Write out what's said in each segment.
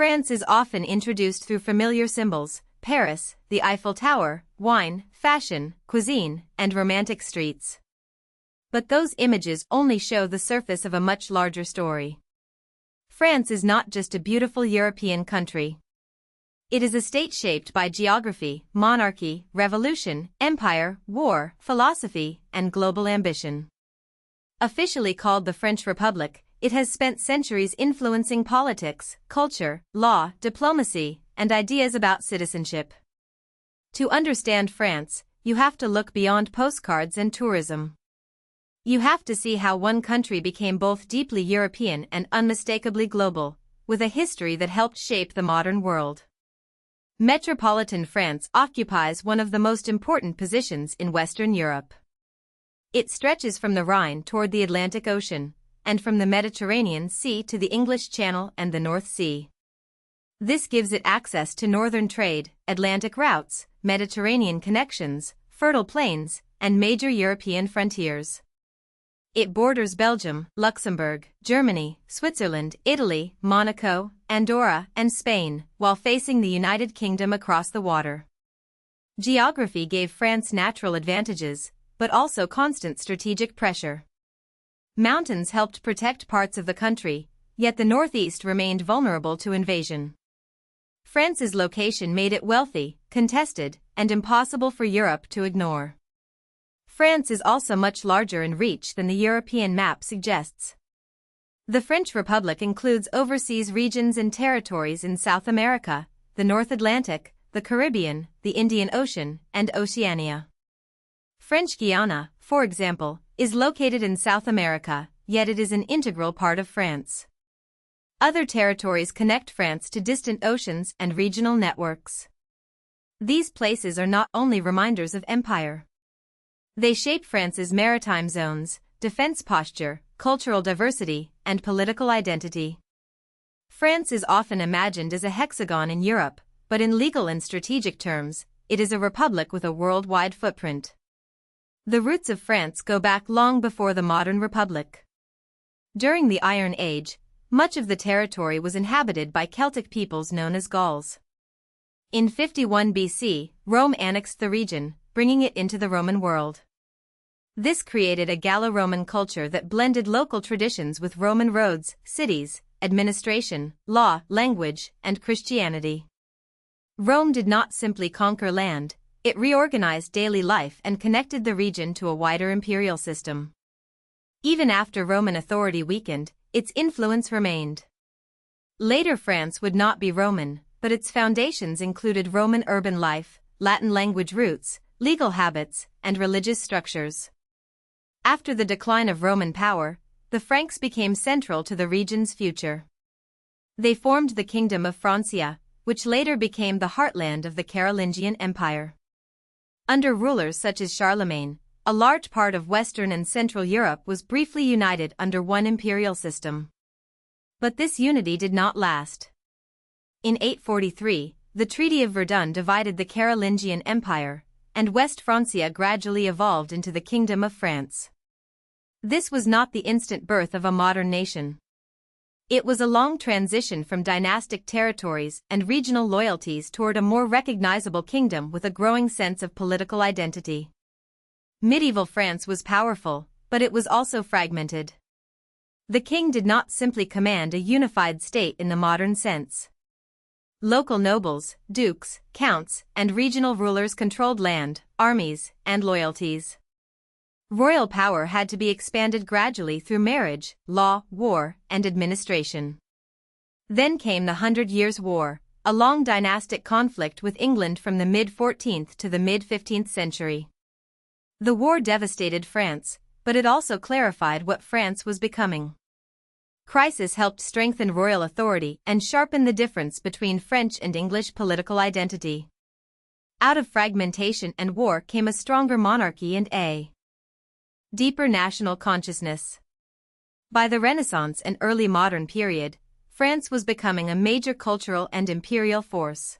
France is often introduced through familiar symbols: Paris, the Eiffel Tower, wine, fashion, cuisine, and romantic streets. But those images only show the surface of a much larger story. France is not just a beautiful European country. It is a state shaped by geography, monarchy, revolution, empire, war, philosophy, and global ambition. Officially called the French Republic, it has spent centuries influencing politics, culture, law, diplomacy, and ideas about citizenship. To understand France, you have to look beyond postcards and tourism. You have to see how one country became both deeply European and unmistakably global, with a history that helped shape the modern world. Metropolitan France occupies one of the most important positions in Western Europe. It stretches from the Rhine toward the Atlantic Ocean, and from the Mediterranean Sea to the English Channel and the North Sea. This gives it access to northern trade, Atlantic routes, Mediterranean connections, fertile plains, and major European frontiers. It borders Belgium, Luxembourg, Germany, Switzerland, Italy, Monaco, Andorra, and Spain, while facing the United Kingdom across the water. Geography gave France natural advantages, but also constant strategic pressure. Mountains helped protect parts of the country, yet the northeast remained vulnerable to invasion. France's location made it wealthy, contested, and impossible for Europe to ignore. France is also much larger in reach than the European map suggests. The French Republic includes overseas regions and territories in South America, the North Atlantic, the Caribbean, the Indian Ocean, and Oceania. French Guiana, for example, is located in South America, yet it is an integral part of France. Other territories connect France to distant oceans and regional networks. These places are not only reminders of empire. They shape France's maritime zones, defense posture, cultural diversity, and political identity. France is often imagined as a hexagon in Europe, but in legal and strategic terms, it is a republic with a worldwide footprint. The roots of France go back long before the modern republic. During the Iron Age, much of the territory was inhabited by Celtic peoples known as Gauls. In 51 BC, Rome annexed the region, bringing it into the Roman world. This created a Gallo-Roman culture that blended local traditions with Roman roads, cities, administration, law, language, and Christianity. Rome did not simply conquer land, it reorganized daily life and connected the region to a wider imperial system. Even after Roman authority weakened, its influence remained. Later France would not be Roman, but its foundations included Roman urban life, Latin language roots, legal habits, and religious structures. After the decline of Roman power, the Franks became central to the region's future. They formed the Kingdom of Francia, which later became the heartland of the Carolingian Empire. Under rulers such as Charlemagne, a large part of Western and Central Europe was briefly united under one imperial system. But this unity did not last. In 843, the Treaty of Verdun divided the Carolingian Empire, and West Francia gradually evolved into the Kingdom of France. This was not the instant birth of a modern nation. It was a long transition from dynastic territories and regional loyalties toward a more recognizable kingdom with a growing sense of political identity. Medieval France was powerful, but it was also fragmented. The king did not simply command a unified state in the modern sense. Local nobles, dukes, counts, and regional rulers controlled land, armies, and loyalties. Royal power had to be expanded gradually through marriage, law, war, and administration. Then came the 100 Years' War, a long dynastic conflict with England from the mid-14th to the mid-15th century. The war devastated France, but it also clarified what France was becoming. Crisis helped strengthen royal authority and sharpen the difference between French and English political identity. Out of fragmentation and war came a stronger monarchy and a deeper national consciousness. By the Renaissance and early modern period, France was becoming a major cultural and imperial force.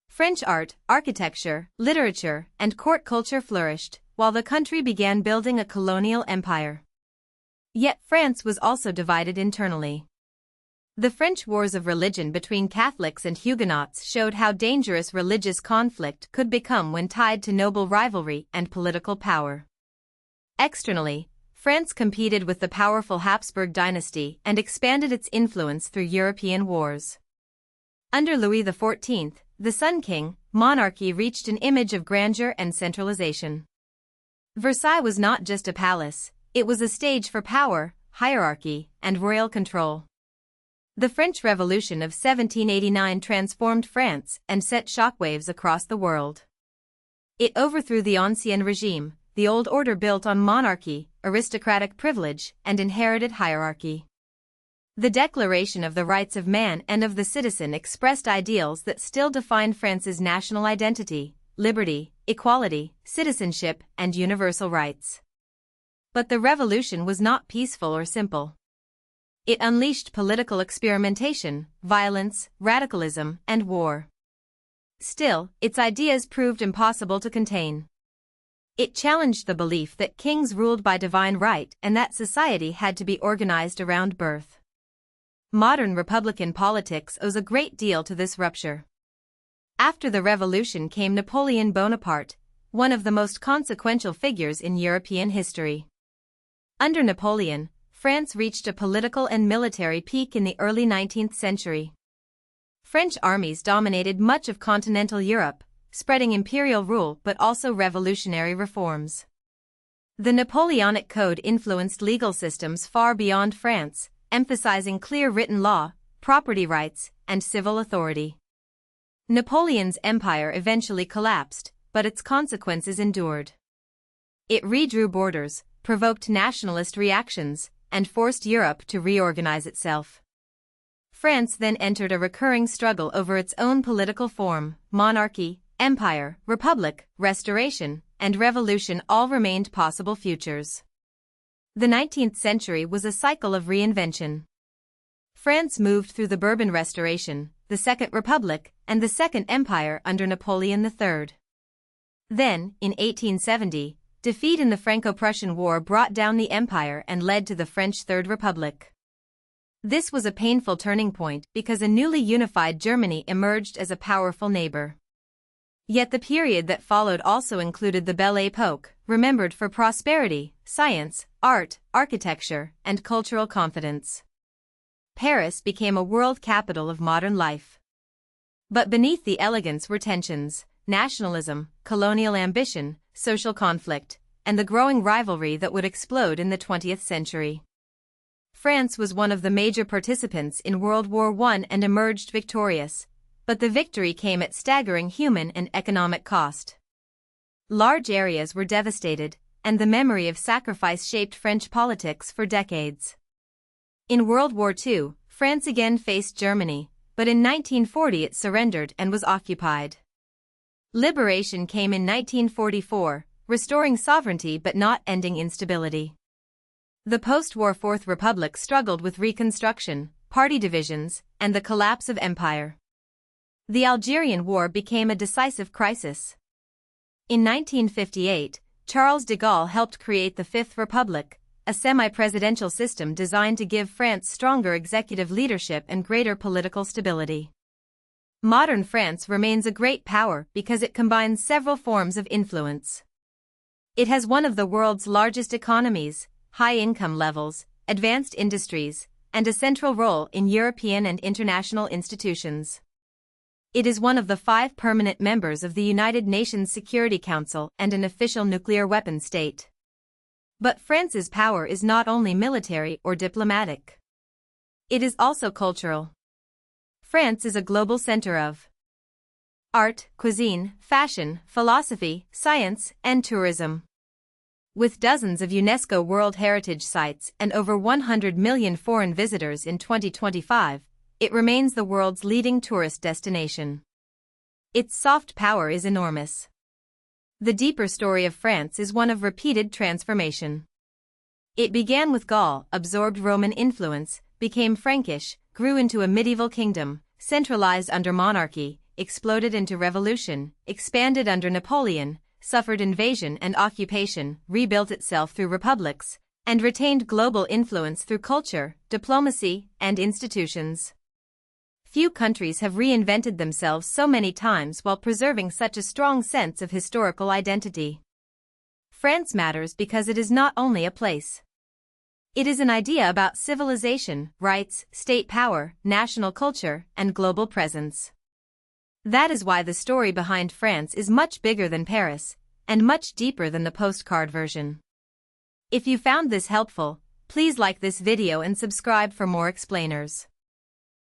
French art, architecture, literature, and court culture flourished, while the country began building a colonial empire. Yet France was also divided internally. The French wars of religion between Catholics and Huguenots showed how dangerous religious conflict could become when tied to noble rivalry and political power. Externally, France competed with the powerful Habsburg dynasty and expanded its influence through European wars. Under Louis XIV, the Sun King, monarchy reached an image of grandeur and centralization. Versailles was not just a palace, it was a stage for power, hierarchy, and royal control. The French Revolution of 1789 transformed France and set shockwaves across the world. It overthrew the Ancien Regime, the old order built on monarchy, aristocratic privilege, and inherited hierarchy. The Declaration of the Rights of Man and of the Citizen expressed ideals that still define France's national identity: liberty, equality, citizenship, and universal rights. But the revolution was not peaceful or simple. It unleashed political experimentation, violence, radicalism, and war. Still, its ideas proved impossible to contain. It challenged the belief that kings ruled by divine right and that society had to be organized around birth. Modern Republican politics owes a great deal to this rupture. After the revolution came Napoleon Bonaparte, one of the most consequential figures in European history. Under Napoleon, France reached a political and military peak in the early 19th century. French armies dominated much of continental Europe, spreading imperial rule but also revolutionary reforms. The Napoleonic Code influenced legal systems far beyond France, emphasizing clear written law, property rights, and civil authority. Napoleon's empire eventually collapsed, but its consequences endured. It redrew borders, provoked nationalist reactions, and forced Europe to reorganize itself. France then entered a recurring struggle over its own political form. Monarchy, empire, republic, restoration, and revolution all remained possible futures. The 19th century was a cycle of reinvention. France moved through the Bourbon Restoration, the Second Republic, and the Second Empire under Napoleon III. Then, in 1870, defeat in the Franco-Prussian War brought down the empire and led to the French Third Republic. This was a painful turning point because a newly unified Germany emerged as a powerful neighbor. Yet the period that followed also included the Belle Époque, remembered for prosperity, science, art, architecture, and cultural confidence. Paris became a world capital of modern life. But beneath the elegance were tensions: nationalism, colonial ambition, social conflict, and the growing rivalry that would explode in the 20th century. France was one of the major participants in World War I and emerged victorious, but the victory came at staggering human and economic cost. Large areas were devastated, and the memory of sacrifice shaped French politics for decades. In World War II, France again faced Germany, but in 1940 it surrendered and was occupied. Liberation came in 1944, restoring sovereignty but not ending instability. The post-war Fourth Republic struggled with reconstruction, party divisions, and the collapse of empire. The Algerian War became a decisive crisis. In 1958, Charles de Gaulle helped create the Fifth Republic, a semi-presidential system designed to give France stronger executive leadership and greater political stability. Modern France remains a great power because it combines several forms of influence. It has one of the world's largest economies, high income levels, advanced industries, and a central role in European and international institutions. It is one of the 5 permanent members of the United Nations Security Council and an official nuclear weapon state. But France's power is not only military or diplomatic. It is also cultural. France is a global center of art, cuisine, fashion, philosophy, science, and tourism. With dozens of UNESCO World Heritage Sites and over 100 million foreign visitors in 2025, it remains the world's leading tourist destination. Its soft power is enormous. The deeper story of France is one of repeated transformation. It began with Gaul, absorbed Roman influence, became Frankish, grew into a medieval kingdom, centralized under monarchy, exploded into revolution, expanded under Napoleon, suffered invasion and occupation, rebuilt itself through republics, and retained global influence through culture, diplomacy, and institutions. Few countries have reinvented themselves so many times while preserving such a strong sense of historical identity. France matters because it is not only a place. It is an idea about civilization, rights, state power, national culture, and global presence. That is why the story behind France is much bigger than Paris, and much deeper than the postcard version. If you found this helpful, please like this video and subscribe for more explainers.